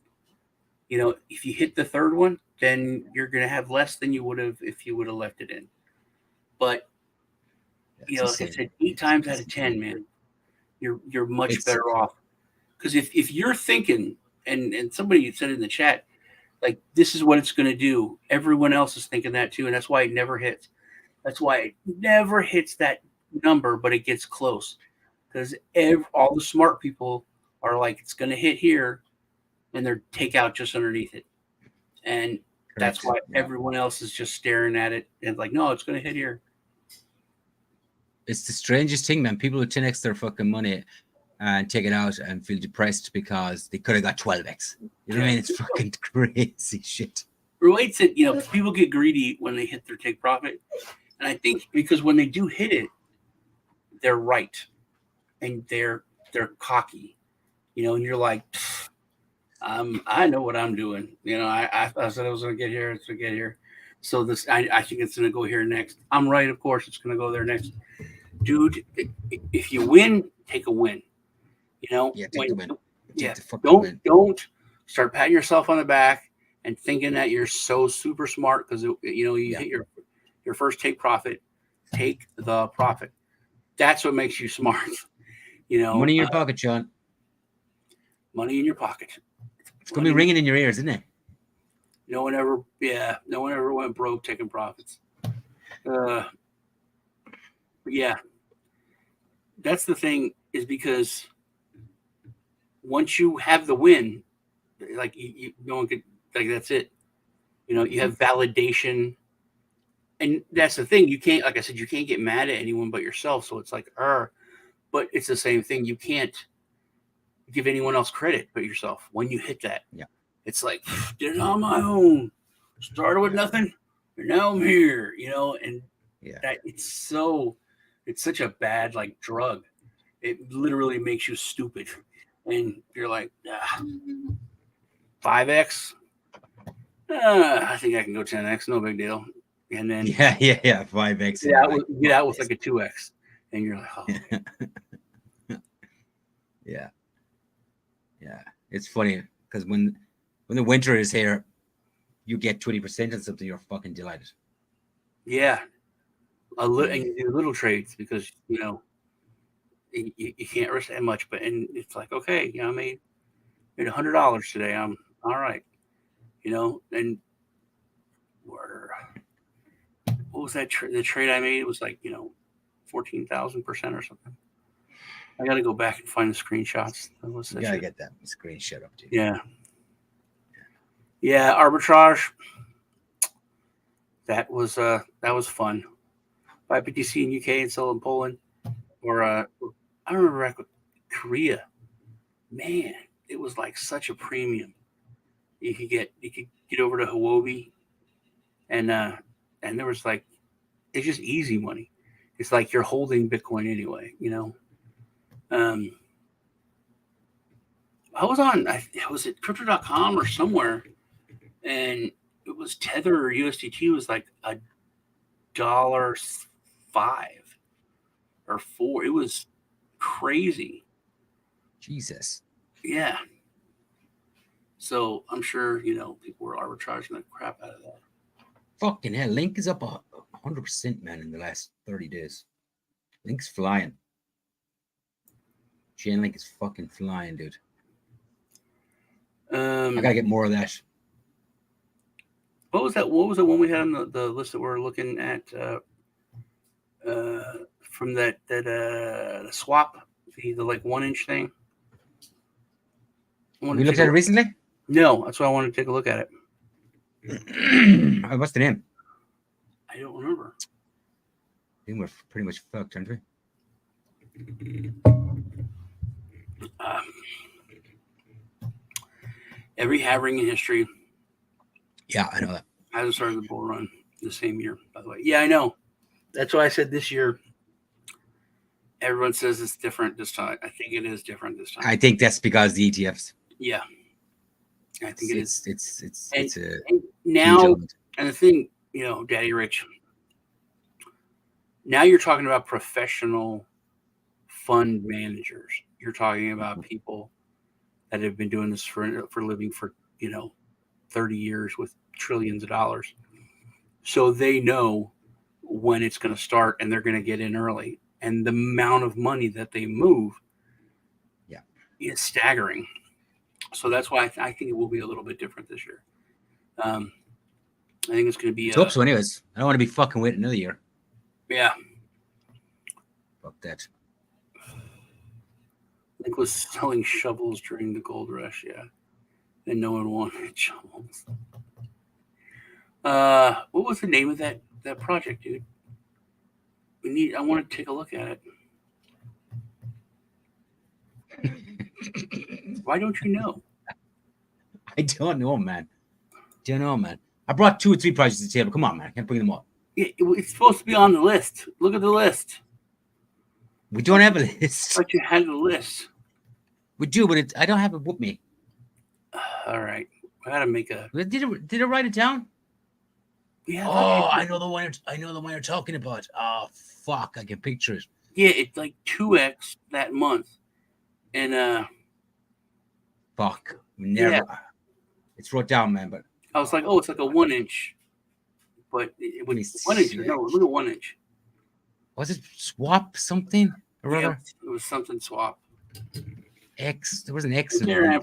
if you hit the third one, then you're gonna have less than you would have if you would have left it in. But it's at 8 times out of 10, man. You're much better off, because if you're thinking, and somebody said in the chat, like, this is what it's going to do, everyone else is thinking that too, and that's why it never hits. That's why it never hits that number, but it gets close, because all the smart people are like, it's going to hit here, and they're take out just underneath it, and that's why everyone else is just staring at it and like, no, it's going to hit here. It's the strangest thing, man. People who 10x their fucking money and take it out and feel depressed because they could have got 12x. You know what I mean? It's fucking crazy shit. Roy said, people get greedy when they hit their take profit. And I think because when they do hit it, they're right. And they're cocky, and you're like, I know what I'm doing. I said I was going to get here. It's going to get here. So I think it's going to go here next. I'm right. Of course, it's going to go there next. Dude, if you win, take a win. Take the win. Don't start patting yourself on the back and thinking that you're so super smart because you hit your first take profit. Take the profit. That's what makes you smart. Money in your pocket, Sean. Money in your pocket. It's gonna be ringing in your ears, isn't it? No one ever went broke taking profits. Yeah, that's the thing, is because once you have the win, like no one could, like, that's it. You have validation, and that's the thing. You can't, like I said, you can't get mad at anyone but yourself. So it's like, but it's the same thing. You can't give anyone else credit but yourself when you hit that. Yeah, it's like, did it on my own. Started with nothing, and now I'm here. And that it's such a bad drug. It literally makes you stupid, and you're like, 5x. I think I can go 10x, no big deal. And then 5x. Get out with like a 2x, and you're like, oh. Yeah. It's funny because when the winter is here, you get 20% on something, you're fucking delighted. Yeah, and you do little trades because you can't risk that much, and it's like, okay, I made $100 today. I'm all right, and what was that the trade I made? It was like 14,000% or something. I got to go back and find the screenshots. You gotta get that screenshot up, dude. Yeah, arbitrage. That was fun. Buy BTC in UK and sell in Poland, or I remember Korea. Man, it was like such a premium. You could get over to Huobi, and there was it's just easy money. It's like you're holding Bitcoin anyway, I was on, was it Crypto.com or somewhere, and it was Tether or USDT was like $1.05 or $4. It was crazy. Jesus. Yeah. So I'm sure people were arbitraging the crap out of that. Fucking hell, Link is up 100%, man, in the last 30 days. Link's flying. Chainlink is fucking flying, dude. I gotta get more of that. What was that? What was the one we had on the list that we're looking at from that swap, the 1-inch thing? We looked at it recently? No, that's why I wanted to take a look at it. What's the name? I don't remember. I think we're pretty much fucked, aren't we? Every halving in history Yeah, I know that. hasn't started the bull run the same year, by the way. Yeah, I know. That's why I said this year. Everyone says it's different this time. I think it is different this time. I think that's because the ETFs. Yeah, I think it is. It's a And huge now, element. and the thing, Daddy Rich. Now you're talking about professional fund managers. You're talking about people that have been doing this for a living for 30 years with trillions of dollars. So they know when it's going to start, and they're going to get in early. And the amount of money that they move, is staggering. So that's why I think it will be a little bit different this year. I think it's going to be. Hope so. Anyways, I don't want to be fucking waiting another year. Yeah. Fuck that. Nick was selling shovels during the gold rush, yeah. And no one wanted shovels. What was the name of that project, dude? I want to take a look at it. Why don't you know? I don't know, man. I brought 2 or 3 projects to the table. Come on, man. I can't bring them all. It's supposed to be on the list. Look at the list. We don't have a list. I thought you had the list. We do, but I don't have it with me. All right. I gotta make a. Did I write it down? Yeah. Oh, I know the one. I know the one you're talking about. Oh, fuck! I can picture it. Yeah, it's like 2x that month, and fuck. Never. Yeah. It's wrote down, man. But I was like, oh, it's like a 1 inch, but it was 1 inch. No, look at 1 inch. Was it swap something or other? It was something swap. X. There was an X in there.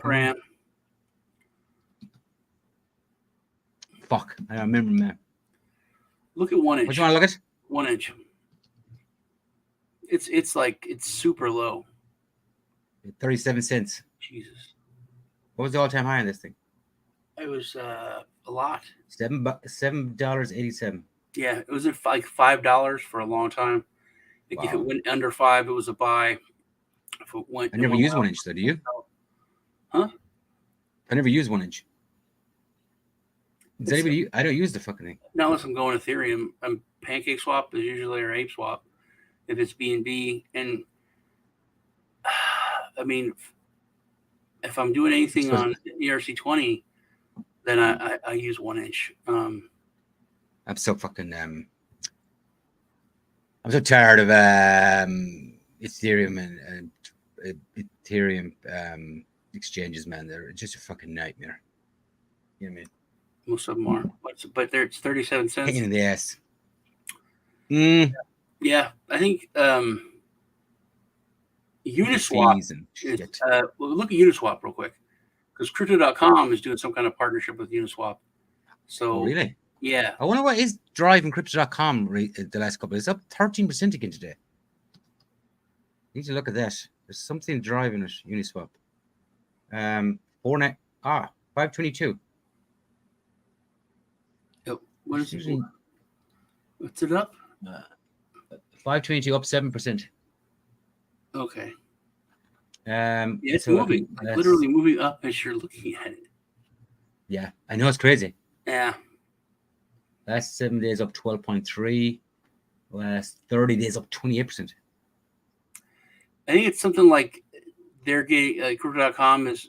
Fuck. I don't remember, man. Look at 1 inch. What you want to look at? 1 inch. It's super low. 37 cents. Jesus. What was the all-time high on this thing? It was a lot. $7.87. Yeah, it was at like $5 for a long time. Wow. If it went under $5, it was a buy. If it went, I never used 1 inch though. Do you? Huh? I never used 1 inch. Does anybody? I don't use the fucking thing. Now, unless I'm going Ethereum, Pancake Swap is usually or Ape Swap. If it's BNB, and I mean, if I'm doing anything on ERC20, then I use 1 inch. I'm so fucking I'm so tired of Ethereum and Ethereum exchanges, man. They're just a fucking nightmare. You know what I mean? Most of them are, but it's 37 cents. Pain in the ass. Yeah, I think Uniswap. Well, look at Uniswap real quick, because Crypto.com is doing some kind of partnership with Uniswap. So really, yeah. I wonder what is driving Crypto.com the last couple. It's up 13% again today. Need to look at that. There's something driving it. Uniswap. 522. What is it? What's it up? 522 up 7%. Okay. It's so moving, literally moving up as you're looking at it. Yeah, I know, it's crazy. Yeah. Last 7 days up 12.3. Last 30 days up 28%. I think it's something like they're getting Crypto.com is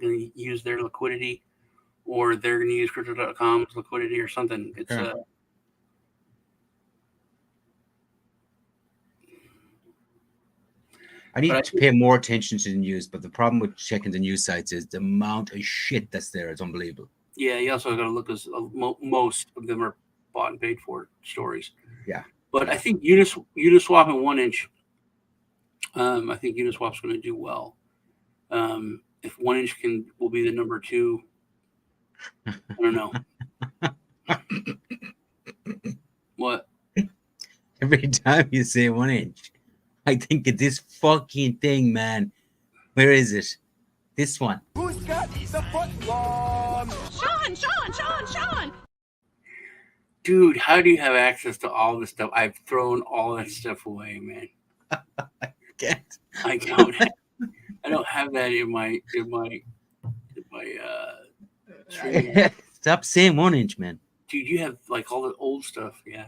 going to use their liquidity, or they're going to use Crypto.com's liquidity or something. It's I need to pay more attention to the news, but the problem with checking the news sites is the amount of shit that's there is unbelievable. Yeah, you also got to look, as most of them are bought and paid for stories. Yeah. But I think Uniswap and 1 inch, I think Uniswap's going to do well. If 1 inch will be the number 2, I don't know. What? Every time you say 1 inch, I think of this fucking thing, man. Where is it? This one. Who's got the foot long? Sean! Dude, how do you have access to all this stuff? I've thrown all that stuff away, man. I can't. I don't have that in my streaming. Stop saying 1 inch, man. Dude, you have like all the old stuff. Yeah.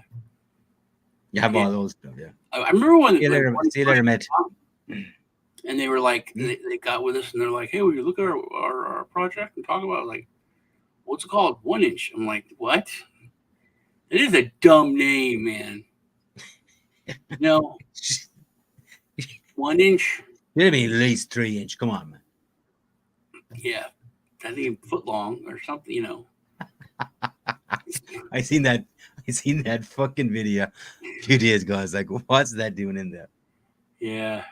You have all those stuff, yeah. I remember when See you later, see you later, mate. and they were like, they got with us and they're like, hey, will you look at our project and talk about it? Like, what's it called? 1 inch. I'm like, what? It is a dumb name, man. No. 1 inch. It'll be at least 3 inch. Come on, man. Yeah. I think foot long or something, you know. I seen that fucking video a few days ago. I was like, what's that doing in there? Yeah.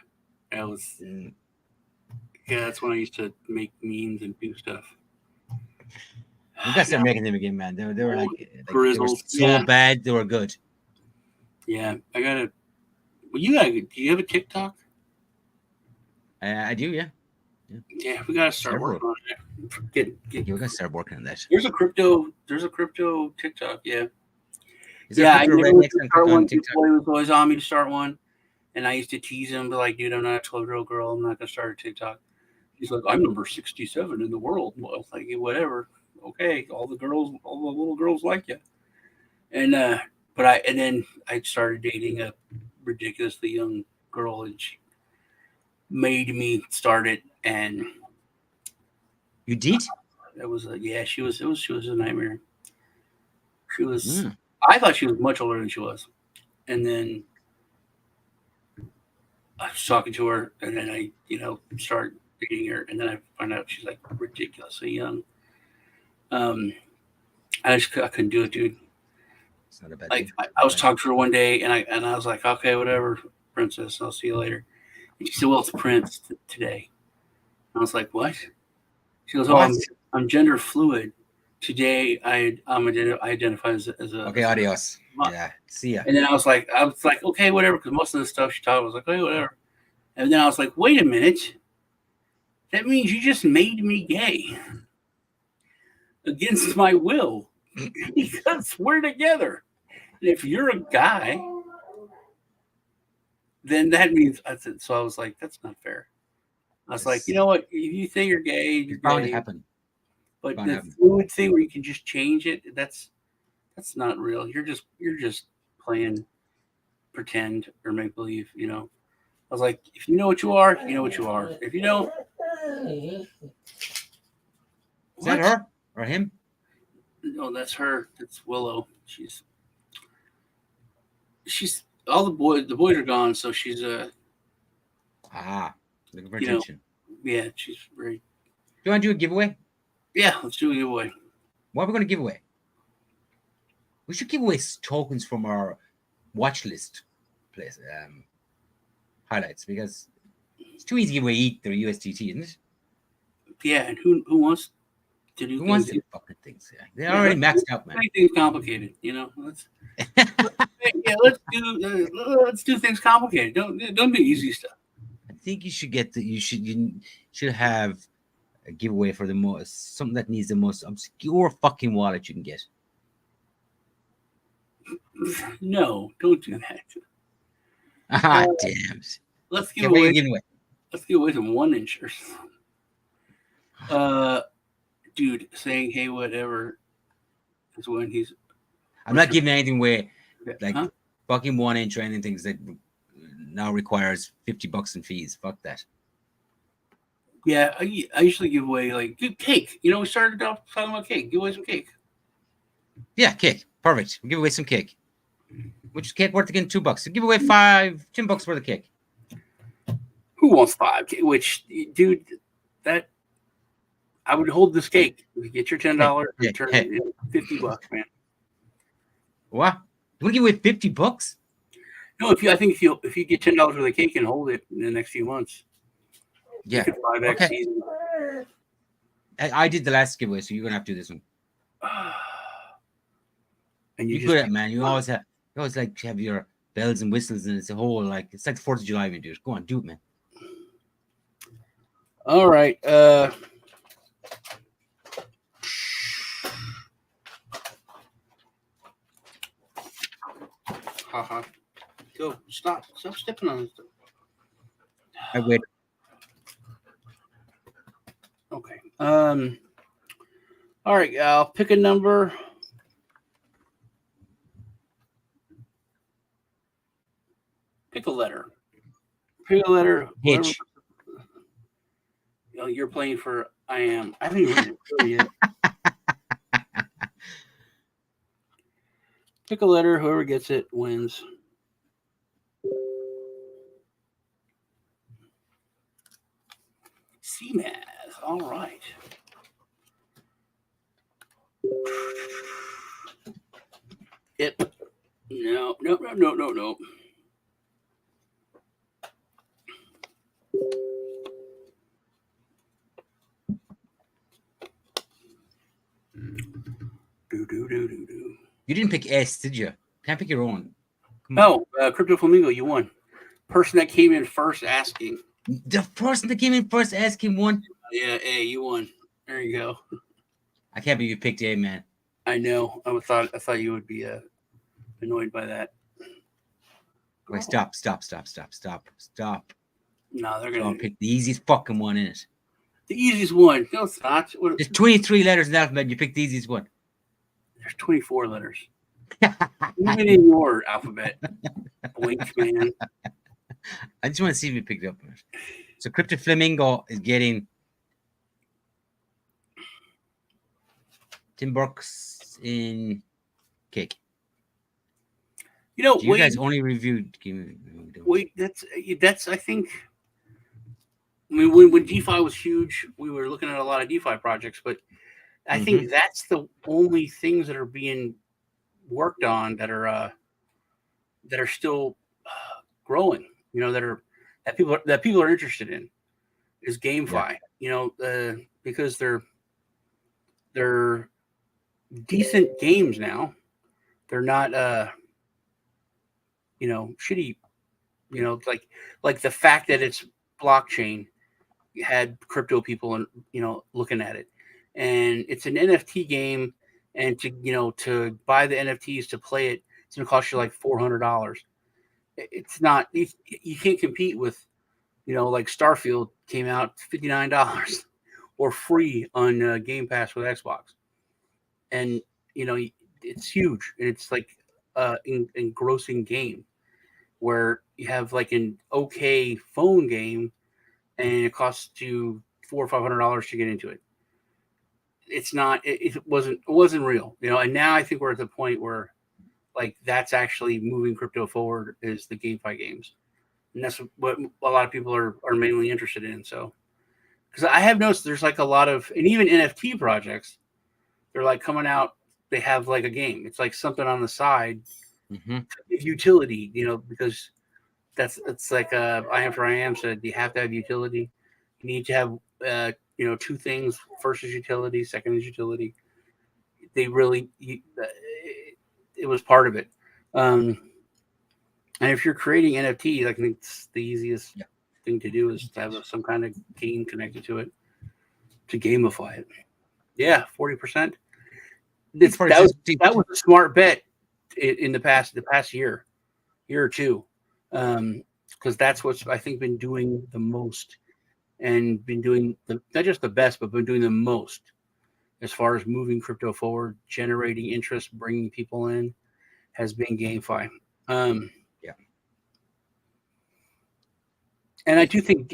That was yeah, that's when I used to make memes and do stuff. We got to start making them again, man. They were like they were so yeah. bad, they were good. Yeah, I gotta. Well, do you have a TikTok? I do, yeah. Yeah, we gotta start working on it. Yeah, we gotta start working on that. There's a crypto TikTok. Yeah. Is there Yeah, I Crypto never Rednecks start on one. TikTok? Boy was always on me to start one, and I used to tease him, but like, dude, I'm not a 12-year-old girl. I'm not gonna start a TikTok. He's like, I'm number 67 in the world. Well, like, whatever. Okay, all the little girls like you. And then I started dating a ridiculously young girl, and she made me start it. And you did? It was she was a nightmare. She was. I thought she was much older than she was, and then I was talking to her, and then I start dating her, and then I find out she's like ridiculously young. I couldn't do it, dude. It's not a bad like thing. I was talking to her one day, and I was like, okay, whatever, princess, I'll see you later. And she said, well, it's Prince today. I was like, what? She goes, oh, I'm gender fluid. Today I identify as a okay, adios. Yeah, see ya. And then I was like, okay, whatever, because most of the stuff she taught was like, okay, whatever. And then I was like, wait a minute, that means you just made me gay against my will because we're together. And if you're a guy, then that means so I was like, that's not fair. I was like, you know what? If you think you're gay, you're bound gay. to happen. But the fluid thing where you can just change it, that's not real. You're just playing pretend or make believe, you know. I was like, if you know what you are, you know what you are. If you don't, is that her or him? No, that's her. It's Willow. She's all the boys are gone, so she's looking for attention. Yeah, she's very. Do you want to do a giveaway? Yeah, let's do a giveaway. What are we going to give away? We should give away tokens from our watch list place highlights, because it's too easy to give away ETH or USDT, isn't it? Yeah, and who wants to do? Who wants to do fucking things? Yeah, they're already maxed out, man. Make things complicated, you know. Let's do things complicated. Don't do easy stuff. I think you should you should have a giveaway for something that needs the most obscure fucking wallet you can get. No, don't do that. Damn. Let's give away. Let's give away some 1 inchers. Dude, saying hey whatever is when he's. I'm not giving anything away, like fucking 1 inch or anything that now requires $50 in fees. Fuck that. Yeah, I usually give away like cake. You know, we started off talking about cake. Give away some cake. Yeah, cake. Perfect. We'll give away some cake. Which is cake worth again $2. So give away $10 worth of cake. Who wants 5? Which, dude, that I would hold this cake. Get your $10 and turn it into $50, man. What? You want to give away $50? No, if you get $10 worth of cake and hold it in the next few months. Yeah. Okay. I did the last giveaway, so you're gonna have to do this one. And you're good at it, man. You always like have your bells and whistles, and it's a whole it's like the 4th of July when you do it. Go on, do it, man. All right. Haha. Go. Stop stepping on this. I wait. Okay. All right, I'll pick a number. Pick a letter. Pick a letter. Whoever, H. you're playing for. I am. I haven't even written it yet. Pick a letter. Whoever gets it wins. CMAS. All right. Yep. No. Do. You didn't pick S, did you? Can't pick your own. Come on. Oh, Crypto Flamingo, you won. Person that came in first asking. The person that came in first asking won. Yeah, hey, you won. There you go. I can't believe you picked A, man. I know. I thought you would be annoyed by that. Wait, stop. No, they're gonna pick the easiest fucking one in it. the easiest one. No, it's not. There's 23 letters in the alphabet. You picked the easiest one. There's 24 letters. Even in your alphabet. BOINK, man. I just want to see if you picked up on it. So Crypto Flamingo is getting Tim Burks in cake. You know, You guys only reviewed. Wait, that's I think. I mean, when DeFi was huge, we were looking at a lot of DeFi projects, but I think that's the only things that are being worked on that are still growing. You know, that people are interested in is GameFi. Yeah. You know, because they're decent games now. They're not you know, shitty. You know, like the fact that it's blockchain had crypto people and looking at it, and it's an NFT game, and to buy the NFTs to play it, it's gonna cost you like $400. It's not, you can't compete with like Starfield came out $59 or free on Game Pass with Xbox, and it's huge, and it's like engrossing game where you have like an okay phone game and it costs you $400 or $500 to get into it. It's not. It wasn't real, And now I think we're at the point where, like, that's actually moving crypto forward is the GameFi games, and that's what a lot of people are mainly interested in. So, because I have noticed there's like a lot of, and even NFT projects, they're like coming out. They have like a game. It's like something on the side, utility, because it's like I Am said, you have to have utility. You need to have two things. First is utility, second is utility. They really it was part of it. And if you're creating NFTs, I think it's the easiest thing to do is to have some kind of game connected to it to gamify it. Yeah, 40%. That was a smart bet in the past year or two. Because that's what's I think been doing the most, and been doing not just the best, but been doing the most as far as moving crypto forward, generating interest, bringing people in, has been GameFi. And I think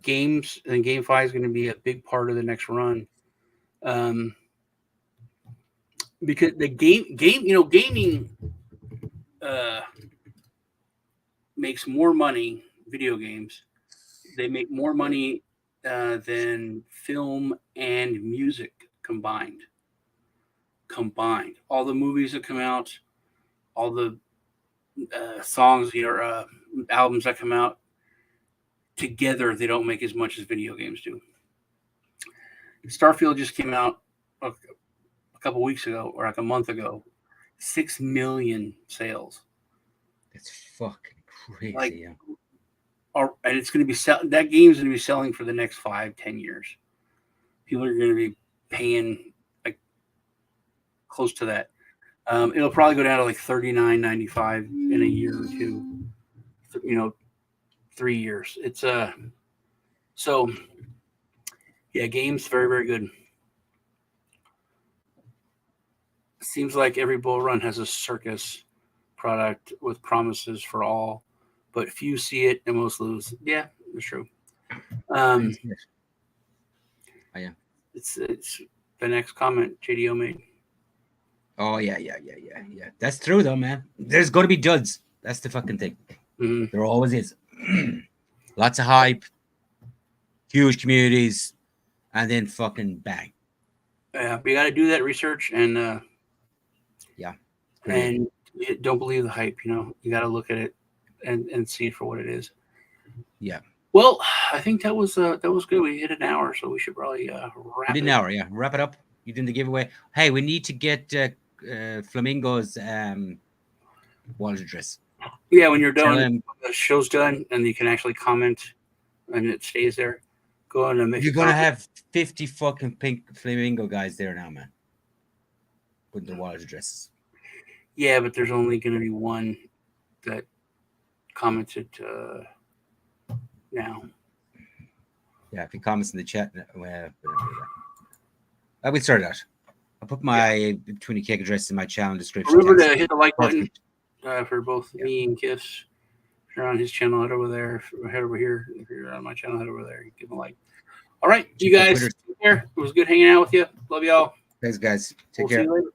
games and GameFi is going to be a big part of the next run, because the gaming makes more money. Video games, they make more money than film and music combined. All the movies that come out, all the songs, albums that come out together, they don't make as much as video games do. Starfield just came out a couple weeks ago, or like a month ago. 6 million sales. That's fucking crazy. And it's going to be that game's going to be selling for the next 5-10 years. People are going to be paying like close to that. It'll probably go down to like $39.95 in a year or two. 3 years. It's so Yeah, games very, very good. Seems like every bull run has a circus product with promises for all, but few see it and most lose. Yeah, that's true. Oh, yeah. It's the next comment JDO made. Oh yeah. That's true though, man. There's got to be duds. That's the fucking thing. Mm-hmm. There always is. Lots of hype, huge communities, and then fucking bang. Yeah, but you got to do that research and Yeah. and don't believe the hype. You know, you got to look at it and see it for what it is. Yeah. Well, I think that was good. We hit an hour, so we should probably wrap We did it. an hour, yeah. Wrap it up. You did the giveaway. Hey, we need to get Flamingo's wallet address. Yeah, when you're Tell done, him the show's done, and you can actually comment, and it stays there. Go on and make. you're gonna have 50 fucking pink Flamingo guys there now, man. Putting their wallet addresses. Yeah, but there's only going to be one that commented now. Yeah, if he comments in the chat, well, I will start out. I'll put my 20 cake address in my channel description. Remember to hit the like button Perfect. for both me and KIFS. If you're on his channel, head over there. Head over here. If you're on my channel, head over there. Give him a like. All right, you guys, take care. It was good hanging out with you. Love y'all. Thanks, guys. Take We'll care. see you later.